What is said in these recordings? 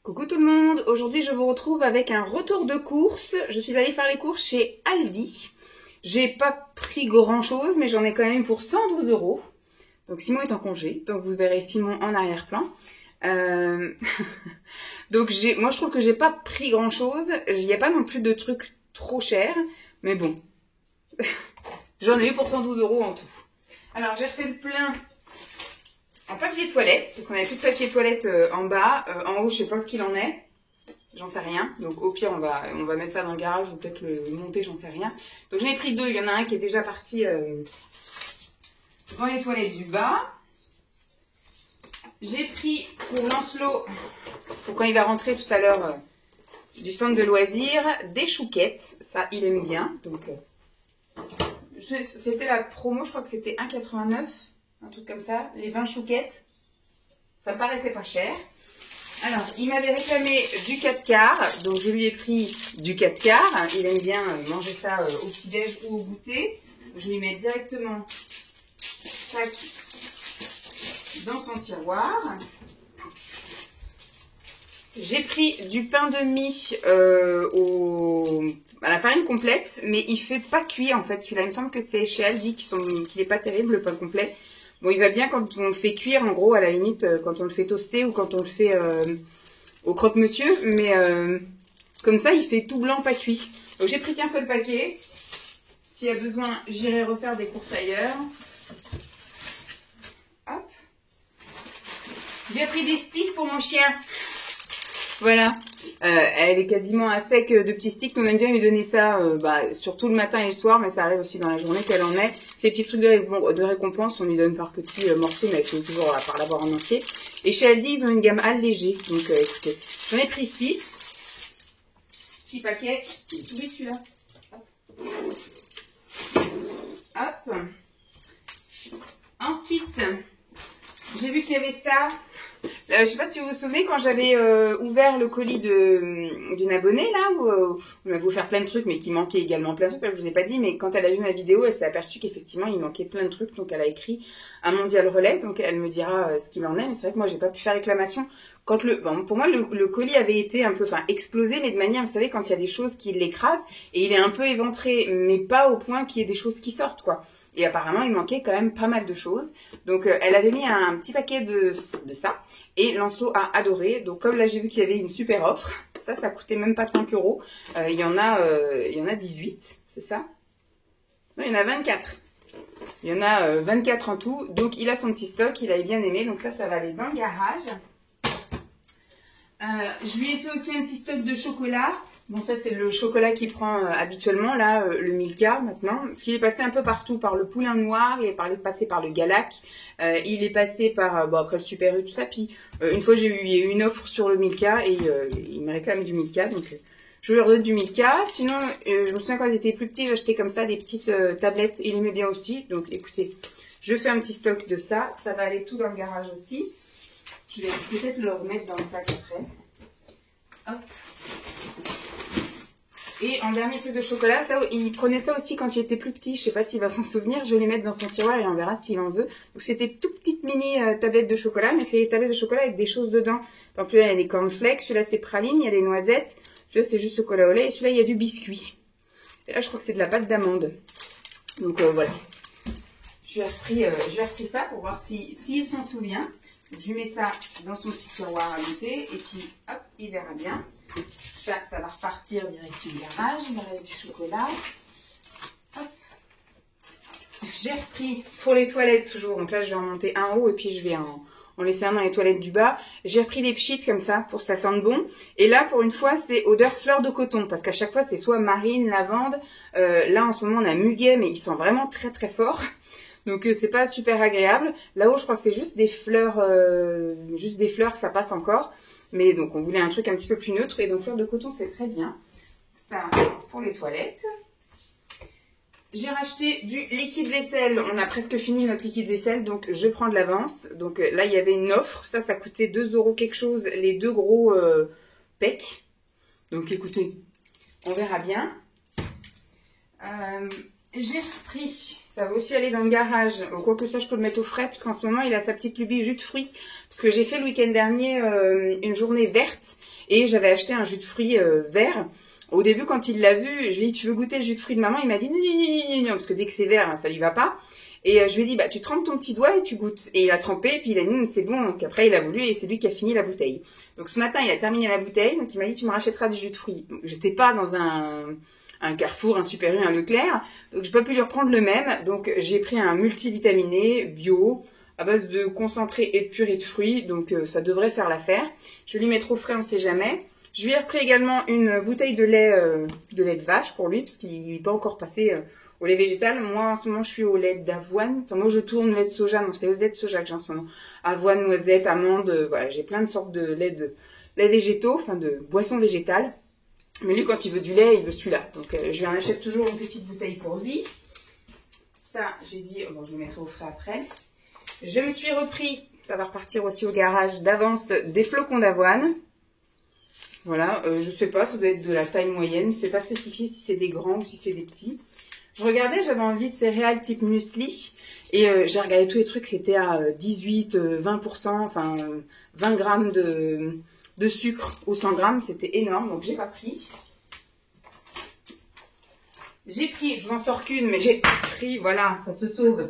Coucou tout le monde, aujourd'hui je vous retrouve avec un retour de course. Je suis allée faire les courses chez Aldi. J'ai pas pris grand chose, mais j'en ai quand même eu pour 112 €. Donc Simon est en congé, donc vous verrez Simon en arrière-plan. Donc moi je trouve que j'ai pas pris grand chose. Il n'y a pas non plus de trucs trop chers, mais bon. J'en ai eu pour 112 € en tout. Alors j'ai refait le plein en papier toilette, parce qu'on avait plus de papier toilette en bas. En haut, je sais pas ce qu'il en est. J'en sais rien. Donc au pire, on va mettre ça dans le garage ou peut-être le monter, j'en sais rien. Donc j'en ai pris deux. Il y en a un qui est déjà parti dans les toilettes du bas. J'ai pris pour Lancelot, pour quand il va rentrer tout à l'heure du centre de loisirs, des chouquettes. Ça, il aime bien. Donc c'était la promo, je crois que c'était 1,89 €. Un truc comme ça, les 20 chouquettes, ça me paraissait pas cher. Alors, il m'avait réclamé du 4 quarts, donc je lui ai pris du 4 quarts. Il aime bien manger ça au petit-déj ou au goûter. Je lui mets directement tac, dans son tiroir. J'ai pris du pain de mie à la farine complète, mais il fait pas cuit en fait. Celui-là, il me semble que c'est chez Aldi qu'il est pas terrible, le pain complet. Bon, il va bien quand on le fait cuire, en gros, à la limite, quand on le fait toaster ou quand on le fait au croque-monsieur. Mais comme ça, il fait tout blanc, pas cuit. Donc, j'ai pris qu'un seul paquet. S'il y a besoin, j'irai refaire des courses ailleurs. Hop. J'ai pris des sticks pour mon chien. Voilà. Elle est quasiment à sec de petits sticks. On aime bien lui donner ça surtout le matin et le soir, mais ça arrive aussi dans la journée qu'elle en ait. Ces petits trucs de récompense, on lui donne par petits morceaux, mais elle finit toujours par l'avoir en entier. Et chez Aldi, ils ont une gamme allégée. Donc écoutez, j'en ai pris 6. 6 paquets. Oui, celui-là. Hop. Ensuite, j'ai vu qu'il y avait ça. Je sais pas si vous vous souvenez quand j'avais ouvert le colis d'une abonnée là où on m'a voulu faire plein de trucs mais qui manquait également plein de trucs. Je vous ai pas dit, mais quand elle a vu ma vidéo, elle s'est aperçue qu'effectivement il manquait plein de trucs, donc elle a écrit un mondial relais, donc elle me dira ce qu'il en est. Mais c'est vrai que moi j'ai pas pu faire réclamation quand pour moi le colis avait été un peu explosé, mais de manière, vous savez, quand il y a des choses qui l'écrasent, et il est un peu éventré, mais pas au point qu'il y ait des choses qui sortent quoi. Et apparemment, il manquait quand même pas mal de choses. Donc, elle avait mis un petit paquet de ça. Et Lancelot a adoré. Donc, comme là, j'ai vu qu'il y avait une super offre. Ça coûtait même pas 5 €. Il y en a 18, c'est ça? Non, il y en a 24. Il y en a 24 en tout. Donc, il a son petit stock. Il avait bien aimé. Donc, ça va aller dans le garage. Je lui ai fait aussi un petit stock de chocolat. Bon, ça, c'est le chocolat qu'il prend habituellement, là, le Milka, maintenant. Parce qu'il est passé un peu partout, par le Poulain Noir, il est passé par le Galac, il est passé par, après le Super U, tout ça. Puis, une fois, j'ai eu une offre sur le Milka et il me réclame du Milka, donc je leur donne du Milka. Sinon, je me souviens quand j'étais plus petit, j'achetais comme ça des petites tablettes, il aimait bien aussi. Donc, écoutez, je fais un petit stock de ça. Ça va aller tout dans le garage aussi. Je vais peut-être le remettre dans le sac après. Hop. Et en dernier truc de chocolat, ça, il prenait ça aussi quand il était plus petit. Je sais pas s'il va s'en souvenir. Je vais les mettre dans son tiroir et on verra s'il en veut. Donc c'était tout petites mini tablettes de chocolat, mais c'est des tablettes de chocolat avec des choses dedans. Par exemple, là, il y a des cornflakes. Celui-là, c'est praline. Il y a des noisettes. Celui-là, c'est juste chocolat au lait. Et celui-là, il y a du biscuit. Et là, je crois que c'est de la pâte d'amande. Donc voilà. Je lui ai repris ça pour voir s'il s'en souvient. Donc, je lui mets ça dans son petit tiroir à goûter. Et puis, hop, il verra bien. Ça va repartir direction du garage. Il me reste du chocolat. J'ai repris pour les toilettes toujours. Donc là, je vais en monter un haut et puis je vais en laisser un dans les toilettes du bas. J'ai repris des pchits comme ça pour que ça sente bon. Et là, pour une fois, c'est odeur fleur de coton. Parce qu'à chaque fois, c'est soit marine, lavande. Là, en ce moment, on a muguet, mais il sent vraiment très très fort. Donc, c'est pas super agréable. Là-haut, je crois que c'est juste des fleurs, ça passe encore. Mais donc, on voulait un truc un petit peu plus neutre. Et donc, fleur de coton, c'est très bien. Ça, pour les toilettes. J'ai racheté du liquide vaisselle. On a presque fini notre liquide vaisselle. Donc, je prends de l'avance. Donc, là, il y avait une offre. Ça coûtait 2 € quelque chose. Les deux gros pecs. Donc, écoutez, on verra bien. J'ai repris, ça va aussi aller dans le garage, quoi que ça je peux le mettre au frais, parce qu'en ce moment il a sa petite lubie jus de fruits, parce que j'ai fait le week-end dernier une journée verte, et j'avais acheté un jus de fruits vert. Au début quand il l'a vu, je lui ai dit tu veux goûter le jus de fruits de maman, il m'a dit non, non, non, non, parce que dès que c'est vert, hein, ça lui va pas. Et je lui ai dit bah tu trempes ton petit doigt et tu goûtes. Et il a trempé, et puis il a dit c'est bon, donc après il a voulu, et c'est lui qui a fini la bouteille. Donc ce matin il a terminé la bouteille, donc il m'a dit tu me rachèteras du jus de fruits. Donc j'étais pas dans un Carrefour, un Super U, un Leclerc. Donc j'ai pas pu lui reprendre le même. Donc j'ai pris un multivitaminé bio à base de concentré et de purée de fruits. Donc ça devrait faire l'affaire. Je vais lui mettre au frais, on sait jamais. Je lui ai repris également une bouteille de lait de vache pour lui, parce qu'il n'est pas encore passé au lait végétal. Moi en ce moment je suis au lait d'avoine. Enfin moi je tourne lait de soja, non c'est le lait de soja que j'ai en ce moment. Avoine, noisette, amande, voilà, j'ai plein de sortes de lait végétaux, enfin de boissons végétales. Mais lui, quand il veut du lait, il veut celui-là. Donc, je lui en achète toujours une petite bouteille pour lui. Ça, j'ai dit, bon, je le mettrai au frais après. Je me suis repris, ça va repartir aussi au garage d'avance, des flocons d'avoine. Voilà, je sais pas, ça doit être de la taille moyenne. C'est pas spécifié si c'est des grands ou si c'est des petits. Je regardais, j'avais envie de céréales type muesli. Et j'ai regardé tous les trucs, c'était à 18, 20%, enfin 20 grammes de sucre au 100 grammes, c'était énorme, donc j'ai pas pris. J'ai pris, je vous en sors qu'une, mais j'ai pris, voilà, ça se sauve.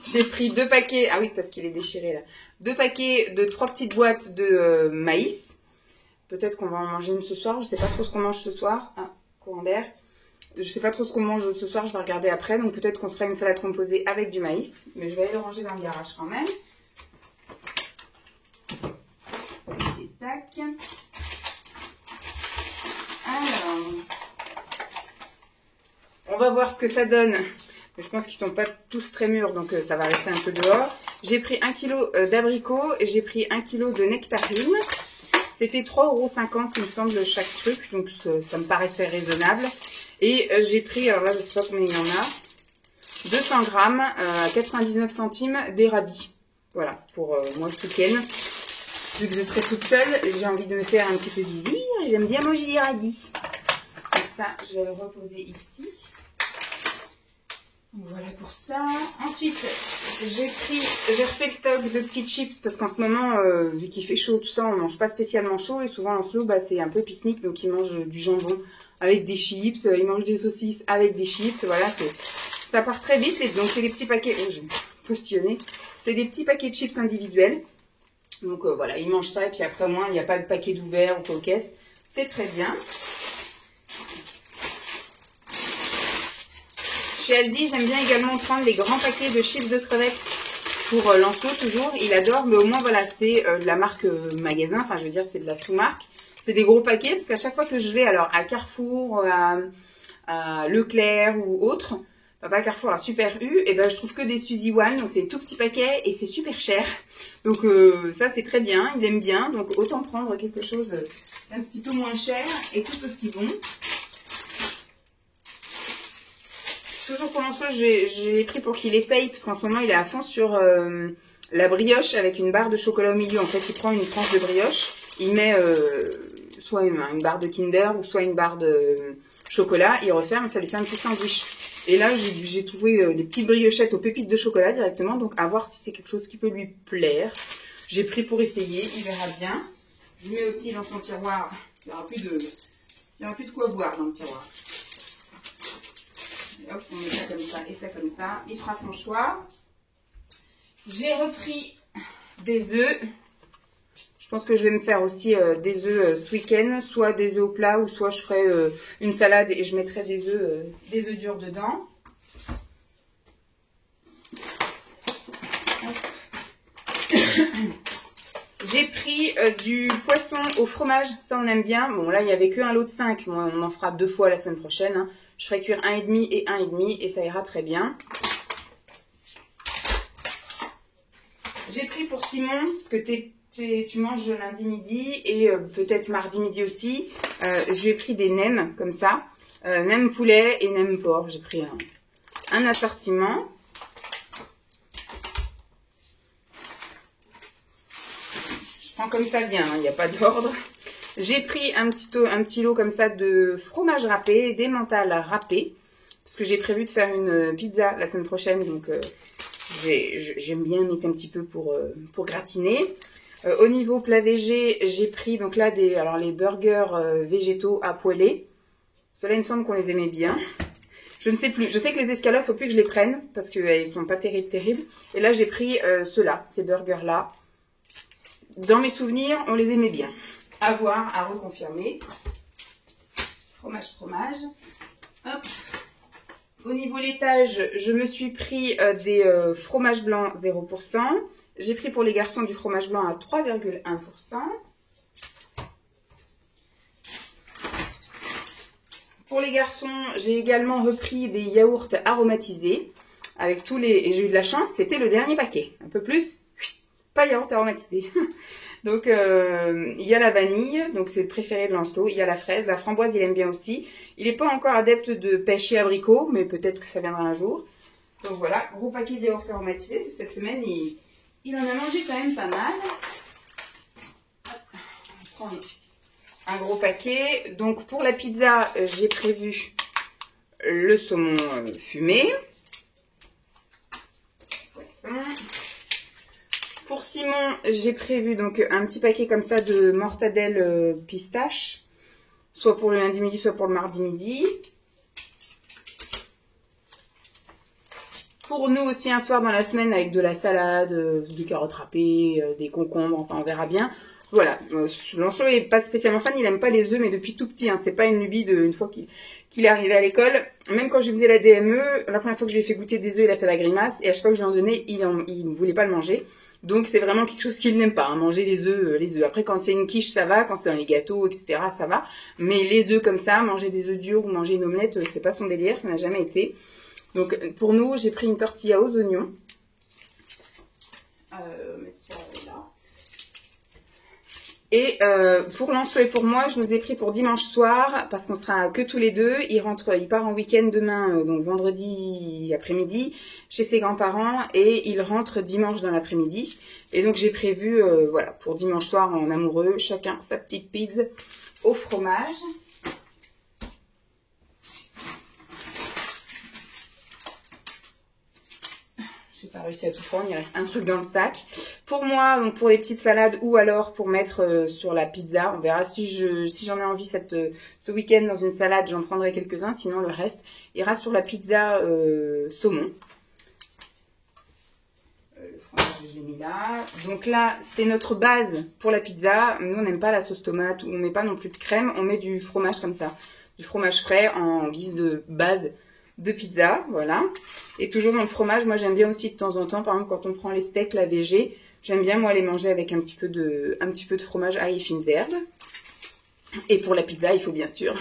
J'ai pris 2 paquets, ah oui, parce qu'il est déchiré là, 2 paquets de 3 petites boîtes de maïs. Peut-être qu'on va en manger une ce soir, je sais pas trop ce qu'on mange ce soir. Ah, courant d'air. Je sais pas trop ce qu'on mange ce soir, je vais regarder après, donc peut-être qu'on se fera une salade composée avec du maïs. Mais je vais aller le ranger dans le garage quand même. Et tac. Alors, on va voir ce que ça donne. Je pense qu'ils sont pas tous très mûrs, donc ça va rester un peu dehors. J'ai pris 1 kg d'abricots et j'ai pris 1 kg de nectarines. C'était 3,50 € il me semble chaque truc, donc ça me paraissait raisonnable. Et j'ai pris, alors là je sais pas combien il y en a, 200 grammes à 99 centimes des radis. Voilà, pour moi ce week-end. Vu que je serai toute seule, j'ai envie de me faire un petit peu zizir et j'aime bien manger les radis. Donc ça, je vais le reposer ici. Donc voilà pour ça. Ensuite, j'ai refait le stock de petites chips parce qu'en ce moment, vu qu'il fait chaud, tout ça, on mange pas spécialement chaud et souvent Lancelot, bah, c'est un peu pique-nique, donc il mange du jambon avec des chips, il mange des saucisses avec des chips, voilà, ça part très vite. Et donc c'est des petits paquets, je vais postillonner, c'est des petits paquets de chips individuels. Donc voilà, il mange ça et puis après moi, il n'y a pas de paquet d'ouvert ou coquesse, c'est très bien. Chez Aldi, j'aime bien également prendre les grands paquets de chips de crevettes pour Lancelot toujours. Il adore, mais au moins, voilà, c'est de la marque magasin. Enfin, je veux dire, c'est de la sous-marque. C'est des gros paquets parce qu'à chaque fois que je vais alors à Carrefour, à Leclerc ou autre, enfin pas Carrefour, à Super U, et ben je trouve que des Suzy One. Donc, c'est des tout petits paquets et c'est super cher. Donc, ça, c'est très bien. Il aime bien. Donc, autant prendre quelque chose un petit peu moins cher et tout aussi bon. Toujours pour Lancelot, j'ai pris pour qu'il essaye, parce qu'en ce moment, il est à fond sur la brioche avec une barre de chocolat au milieu. En fait, il prend une tranche de brioche, il met soit une barre de Kinder ou soit une barre de chocolat, il referme, ça lui fait un petit sandwich. Et là, j'ai trouvé des petites briochettes aux pépites de chocolat directement, donc à voir si c'est quelque chose qui peut lui plaire. J'ai pris pour essayer, il verra bien. Je mets aussi dans son tiroir, il n'y aura plus de quoi boire dans le tiroir. Hop, on met ça comme ça et ça comme ça. Il fera son choix. J'ai repris des œufs. Je pense que je vais me faire aussi des œufs ce week-end. Soit des œufs au plat ou soit je ferai une salade et je mettrai des œufs durs dedans. J'ai pris du poisson au fromage. Ça, on aime bien. Bon, là, il n'y avait qu'un lot de 5. Moi, on en fera 2 fois la semaine prochaine. Hein. Je ferai cuire 1,5 et 1,5 et ça ira très bien. J'ai pris pour Simon, parce que tu manges lundi midi et peut-être mardi midi aussi. Je lui ai pris des nems comme ça. Nem poulet et nem porc. J'ai pris un assortiment. Je prends comme ça vient, il n'y a pas d'ordre. J'ai pris un petit lot comme ça de fromage râpé, d'emmental râpé. parce que j'ai prévu de faire une pizza la semaine prochaine, donc j'aime bien mettre un petit peu pour gratiner. Au niveau plat végé, j'ai pris donc là les burgers végétaux à poêler. Ceux-là, il me semble qu'on les aimait bien. Je ne sais plus. Je sais que les escalopes, il ne faut plus que je les prenne parce qu'elles sont pas terribles. Et là, j'ai pris ceux-là, ces burgers-là. Dans mes souvenirs, on les aimait bien. À voir, à reconfirmer. Fromage. Hop. Au niveau laitage, je me suis pris des fromages blancs 0%. J'ai pris pour les garçons du fromage blanc à 3,1%. Pour les garçons, j'ai également repris des yaourts aromatisés. Avec tous les... Et j'ai eu de la chance, c'était le dernier paquet. Un peu plus, pas yaourt aromatisé. Donc, il y a la vanille, donc c'est le préféré de Lancelot. Il y a la fraise, la framboise, il aime bien aussi. Il n'est pas encore adepte de pêche et abricot, mais peut-être que ça viendra un jour. Donc voilà, gros paquet de yaourt aromatisé. Cette semaine, il en a mangé quand même pas mal. Hop, on va prendre un gros paquet. Donc pour la pizza, j'ai prévu le saumon fumé. Poisson. Pour Simon, j'ai prévu donc un petit paquet comme ça de mortadelle pistache. Soit pour le lundi midi, soit pour le mardi midi. Pour nous aussi un soir dans la semaine avec de la salade, des carottes râpées, des concombres, enfin on verra bien. Voilà, Lancelot n'est pas spécialement fan, il n'aime pas les œufs, mais depuis tout petit, hein, c'est pas une lubie une fois qu'il est arrivé à l'école. Même quand je faisais la DME, la première fois que je lui ai fait goûter des œufs, il a fait la grimace, et à chaque fois que je lui en donnais, il ne voulait pas le manger. Donc c'est vraiment quelque chose qu'il n'aime pas, hein, manger les œufs. Après quand c'est une quiche, ça va, quand c'est dans les gâteaux, etc., ça va. Mais les œufs comme ça, manger des œufs durs ou manger une omelette, c'est pas son délire, ça n'a jamais été. Donc pour nous, j'ai pris une tortilla aux oignons. Mettre ça là. Et pour Lancelot et pour moi, je nous ai pris pour dimanche soir, parce qu'on sera que tous les deux. Il part en week-end demain, donc vendredi après-midi, chez ses grands-parents, et il rentre dimanche dans l'après-midi. Et donc j'ai prévu, voilà, pour dimanche soir en amoureux, chacun sa petite pizza au fromage. J'ai pas réussi à tout prendre, il reste un truc dans le sac. Pour moi, donc pour les petites salades ou alors pour mettre sur la pizza, on verra si j'en ai envie ce week-end dans une salade, j'en prendrai quelques-uns. Sinon, le reste ira sur la pizza saumon. Le fromage, je l'ai mis là. Donc là, c'est notre base pour la pizza. Nous, on n'aime pas la sauce tomate ou on met pas non plus de crème. On met du fromage comme ça, du fromage frais en guise de base de pizza, voilà. Et toujours dans le fromage, moi j'aime bien aussi de temps en temps, par exemple quand on prend les steaks, la végé, j'aime bien moi les manger avec un petit peu de fromage ail et fines herbes. Et pour la pizza, il faut bien sûr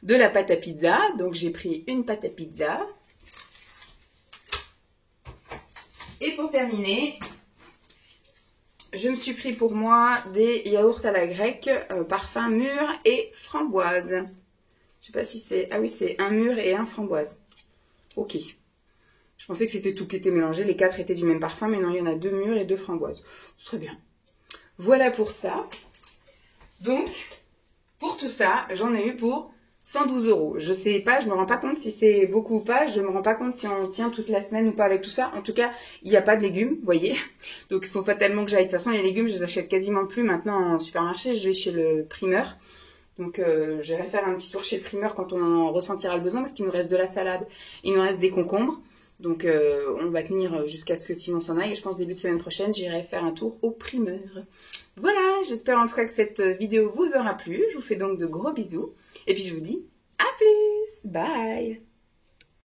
de la pâte à pizza, donc j'ai pris une pâte à pizza. Et pour terminer, je me suis pris pour moi des yaourts à la grecque, parfum mûr et framboise. Je sais pas si c'est... Ah oui, c'est un mûr et un framboise. Ok. Je pensais que c'était tout qui était mélangé. Les 4 étaient du même parfum, mais non, il y en a 2 mûrs et 2 framboises. Ce serait bien. Voilà pour ça. Donc, pour tout ça, j'en ai eu pour 112 €. Je sais pas, je me rends pas compte si c'est beaucoup ou pas. Je me rends pas compte si on tient toute la semaine ou pas avec tout ça. En tout cas, il n'y a pas de légumes, vous voyez. Donc, il faut fatalement que j'aille. De toute façon, les légumes, je les achète quasiment plus maintenant en supermarché. Je vais chez le primeur. Donc j'irai faire un petit tour chez le primeur quand on en ressentira le besoin parce qu'il nous reste de la salade, il nous reste des concombres. Donc on va tenir jusqu'à ce que Simon s'en aille et je pense début de semaine prochaine j'irai faire un tour au primeur. Voilà, j'espère en tout cas que cette vidéo vous aura plu. Je vous fais donc de gros bisous et puis je vous dis à plus, bye.